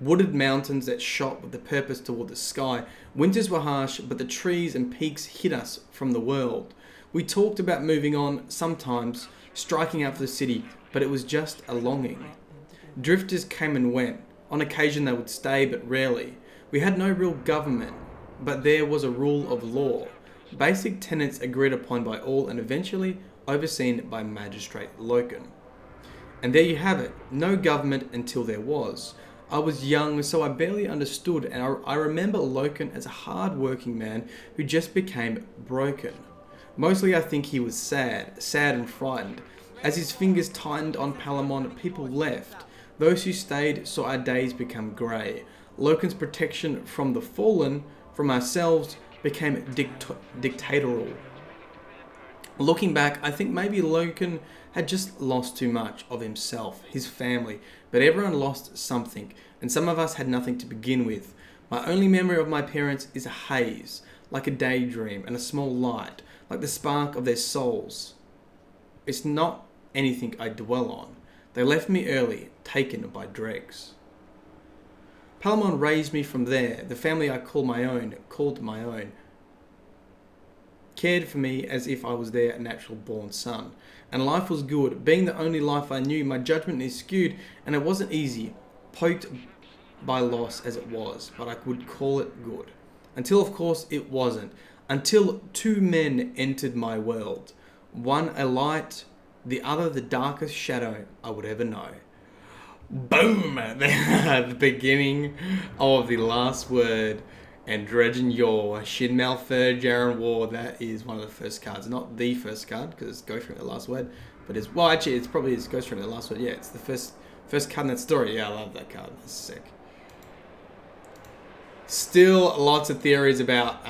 S1: Wooded mountains that shot with the purpose toward the sky. Winters were harsh, but the trees and peaks hid us from the world. We talked about moving on, sometimes striking out for the city, but it was just a longing. Drifters came and went. On occasion they would stay, but rarely. We had no real government, but there was a rule of law. Basic tenets agreed upon by all and eventually overseen by Magistrate Loken. And there you have it, no government until there was. I was young, so I barely understood, and I remember Loken as a hard-working man who just became broken. Mostly I think he was sad and frightened. As his fingers tightened on Palamon, people left. Those who stayed saw our days become grey. Loken's protection from the fallen, from ourselves, became dictatorial. Looking back, I think maybe Loken had just lost too much of himself, his family, but everyone lost something, and some of us had nothing to begin with. My only memory of my parents is a haze, like a daydream, and a small light, like the spark of their souls. It's not anything I dwell on. They left me early, taken by dregs. Palamon raised me from there, the family I called my own, cared for me as if I was their natural-born son. And life was good. Being the only life I knew, my judgment is skewed, and it wasn't easy, poked by loss as it was, but I would call it good. Until, of course, it wasn't. Until two men entered my world. One a light, the other the darkest shadow I would ever know. Boom! The beginning of the last word. And Dredgen Yor, Shin Malfer, Jaren War. That is one of the first cards. Not the first card, because it's Go For It, the last word. But it's, well, actually, it's probably Go For It, the last word. Yeah, it's the first card in that story. Yeah, I love that card. That's sick. Still lots of theories about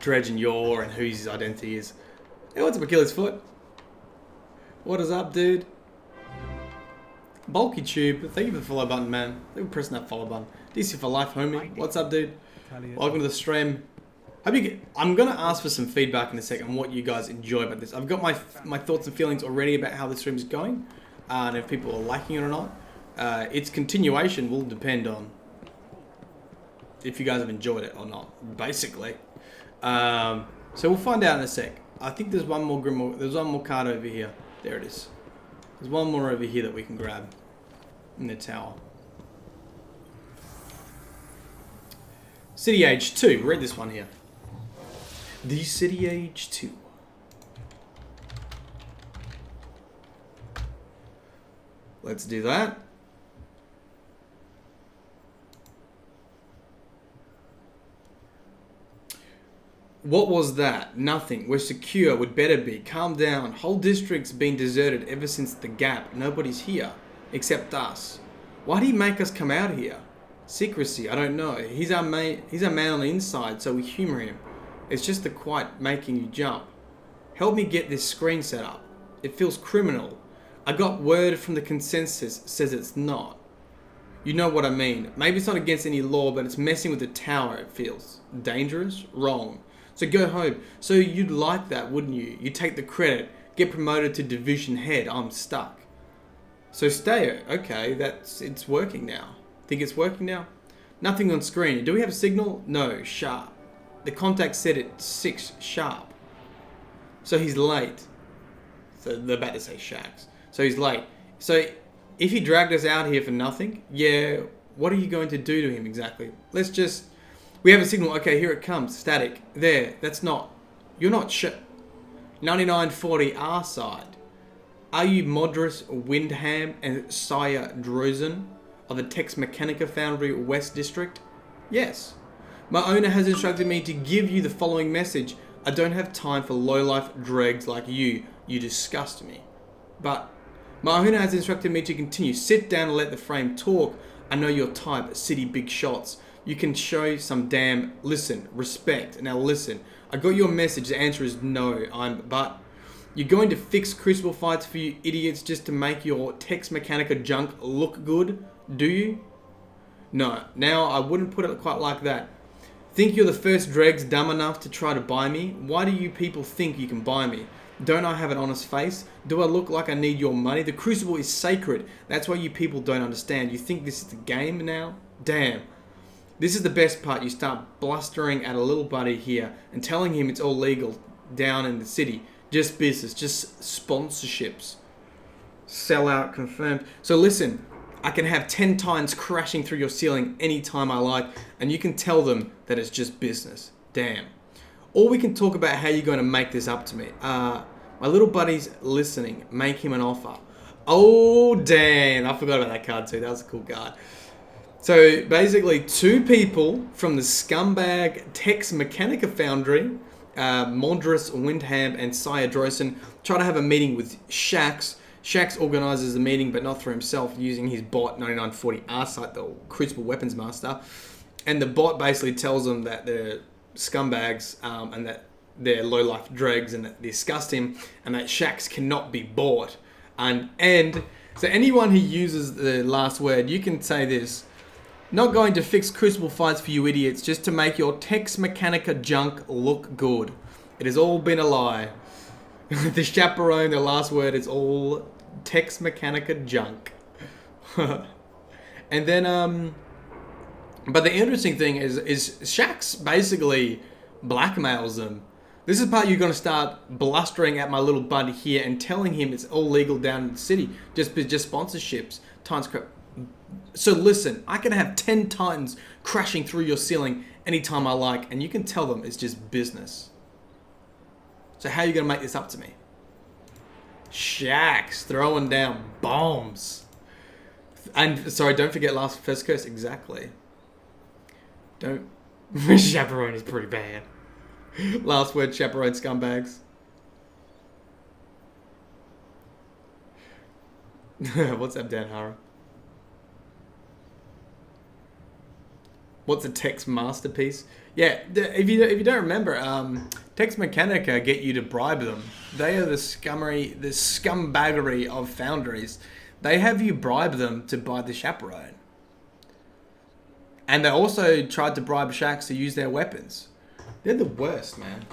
S1: Dredgen Yor and who his identity is. Hey, what's up, Achilles Foot? What is up, dude? Bulky Tube, thank you for the follow button, man. Thank you for pressing that follow button. DC for life, homie. What's up, dude? Welcome to the stream. I'm gonna ask for some feedback in a second on what you guys enjoy about this. I've got my thoughts and feelings already about how the stream is going, and if people are liking it or not. Its continuation will depend on if you guys have enjoyed it or not, basically. So we'll find out in a sec. I think there's one more Grimoire. There's one more card over here. There it is. There's one more over here that we can grab in the tower. City Age 2. Read this one here. The City Age 2. Let's do that. What was that? Nothing. We're secure. We'd better be. Calm down. Whole district's been deserted ever since the gap. Nobody's here. Except us. Why'd he make us come out here? Secrecy. I don't know. He's our man on the inside, so we humor him. It's just the quiet making you jump. Help me get this screen set up. It feels criminal. I got word from the consensus says it's not. You know what I mean. Maybe it's not against any law, but it's messing with the tower, it feels. Dangerous? Wrong. So go home. So you'd like that, wouldn't you? You take the credit, get promoted to division head. I'm stuck. So stay. Okay, it's working now. Think it's working now? Nothing on screen. Do we have a signal? No, sharp. The contact said it's 6 sharp. So he's late. So they're about to say shacks. So he's late. So if he dragged us out here for nothing, yeah, what are you going to do to him exactly? We have a signal. Okay, here it comes. Static. There. That's not. You're not 9940 our side. Are you Modrus Windham and Sire Drozen of the Tex Mechanica Foundry West District? Yes. My owner has instructed me to give you the following message. I don't have time for low-life dregs like you. You disgust me. But my owner has instructed me to continue. Sit down and let the frame talk. I know your type. City big shots. You can show some damn listen, respect. Now listen, I got your message. The answer is no. But you're going to fix Crucible fights for you idiots just to make your Tex Mechanica junk look good, do you? No. Now I wouldn't put it quite like that. Think you're the first dregs dumb enough to try to buy me? Why do you people think you can buy me? Don't I have an honest face? Do I look like I need your money? The Crucible is sacred. That's why you people don't understand. You think this is the game now? Damn. This is the best part. You start blustering at a little buddy here and telling him it's all legal down in the city. Just business, just sponsorships. Sellout confirmed. So listen, I can have 10 tines crashing through your ceiling anytime I like, and you can tell them that it's just business. Damn. Or we can talk about how you're going to make this up to me. My little buddy's listening. Make him an offer. Oh, damn. I forgot about that card too. That was a cool card. So basically 2 people from the scumbag Tex Mechanica Foundry, Modrus Windham and Sire Drosen, try to have a meeting with Shax. Shax organises the meeting, but not through himself, using his bot 9940 R-Site, the Crucible Weapons Master. And the bot basically tells them that they're scumbags and that they're low-life dregs and that they disgust him and that Shax cannot be bought. And so anyone who uses the last word, you can say this. Not going to fix Crucible fights for you idiots just to make your Tex Mechanica junk look good. It has all been a lie. The chaperone, the last word, is all Tex Mechanica junk. And then, but the interesting thing is Shax basically blackmails them. This is the part you're going to start blustering at my little buddy here and telling him it's all legal down in the city. Just sponsorships. Times crap. So listen, I can have 10 titans crashing through your ceiling anytime I like, and you can tell them it's just business. So how are you going to make this up to me? Shacks throwing down bombs. And sorry, don't forget first curse. Exactly. Don't. Chaperone is pretty bad. Last word, chaperone scumbags. What's up, Dan Hara? What's a text masterpiece? Yeah, if you don't remember, Text Mechanica get you to bribe them. They are the scumbaggery of foundries. They have you bribe them to buy the chaperone. And they also tried to bribe Shacks to use their weapons. They're the worst, man.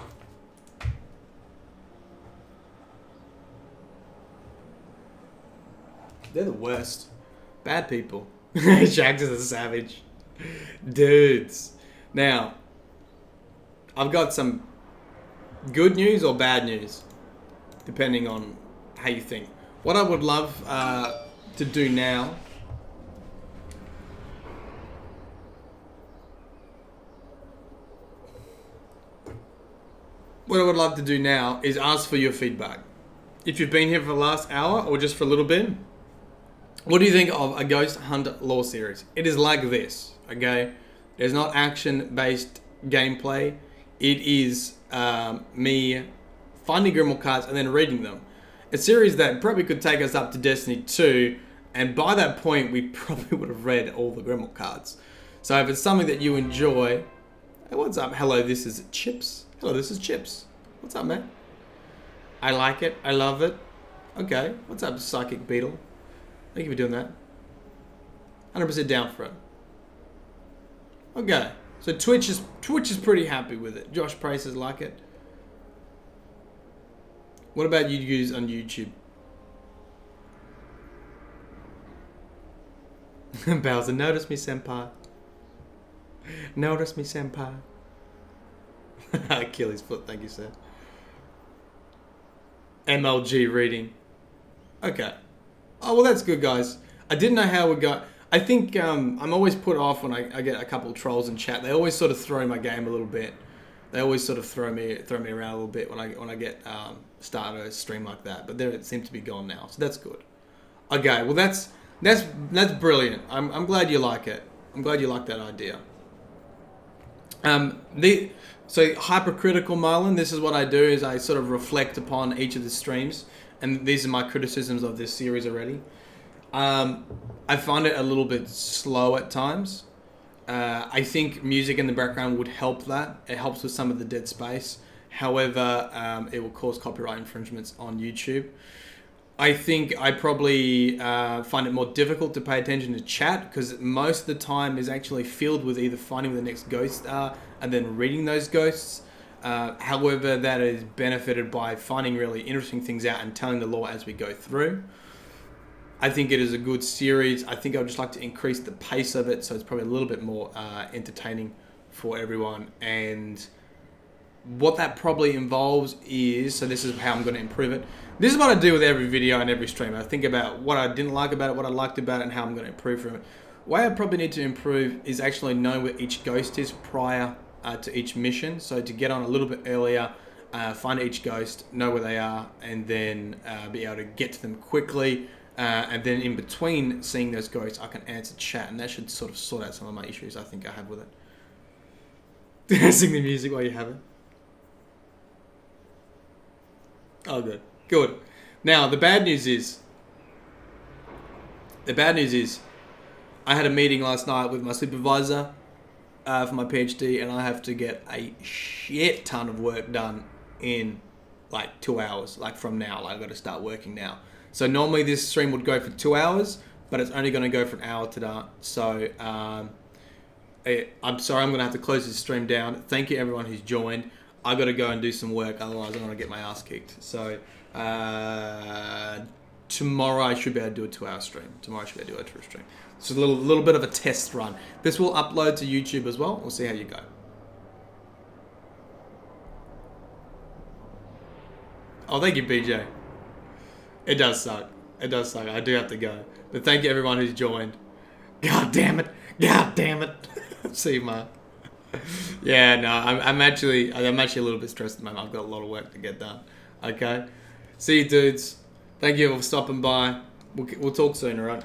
S1: They're the worst. Bad people. Shacks is a savage. Dudes. Now, I've got some good news or bad news, depending on how you think. What I would love to do now is ask for your feedback. If you've been here for the last hour or just for a little bit, what do you think of a Ghost Hunt lore series? It is like this, okay? There's not action-based gameplay. It is me finding Grimoire cards and then reading them. A series that probably could take us up to Destiny 2, and by that point, we probably would have read all the Grimoire cards. So if it's something that you enjoy... Hey, what's up? Hello, this is Chips. Hello, this is Chips. What's up, man? I like it. I love it. Okay. What's up, Psychic Beetle? Thank you for doing that. 100% down for it. Okay. So Twitch is pretty happy with it. Josh Prices like it. What about you use on YouTube? Bowser, notice me, senpai. Notice me, senpai. Achilles foot, thank you, sir. MLG reading. Okay. Oh, well, that's good, guys. I didn't know how we got... I think I'm always put off when I get a couple of trolls in chat. They always sort of throw my game a little bit. They always sort of throw me around a little bit when I get started a stream like that. But it seems to be gone now, so that's good. Okay, well that's brilliant. I'm glad you like it. I'm glad you like that idea. So hypercritical Myelin, this is what I do, is I sort of reflect upon each of the streams, and these are my criticisms of this series already. I find it a little bit slow at times. I think music in the background would help that. It helps with some of the dead space. However, it will cause copyright infringements on YouTube. I think I probably find it more difficult to pay attention to chat, because most of the time is actually filled with either finding where the next ghosts are and then reading those ghosts. However, that is benefited by finding really interesting things out and telling the lore as we go through. I think it is a good series. I think I would just like to increase the pace of it, so it's probably a little bit more entertaining for everyone. And what that probably involves is, so this is how I'm going to improve it. This is what I do with every video and every stream. I think about what I didn't like about it, what I liked about it, and how I'm going to improve from it. The way I probably need to improve is actually know where each ghost is prior to each mission. So to get on a little bit earlier, find each ghost, know where they are, and then be able to get to them quickly. And then in between seeing those ghosts, I can answer chat, and that should sort of sort out some of my issues I think I have with it. Sing the music while you have it. Oh, good. Good. Now, the bad news is, I had a meeting last night with my supervisor for my PhD, and I have to get a shit ton of work done in like 2 hours, like from now. Like, I've got to start working now. So normally this stream would go for 2 hours, but it's only going to go for an hour today. So I'm sorry, I'm going to have to close this stream down. Thank you everyone who's joined. I got to go and do some work, otherwise I'm going to get my ass kicked. So tomorrow I should be able to do a 2 hour stream. It's a little bit of a test run. This will upload to YouTube as well. We'll see how you go. Oh, thank you, BJ. It does suck. It does suck. I do have to go. But thank you everyone who's joined. God damn it. God damn it. See you, man. Yeah, no, I'm actually a little bit stressed at the moment. I've got a lot of work to get done. Okay. See you, dudes. Thank you for stopping by. We'll talk soon, alright?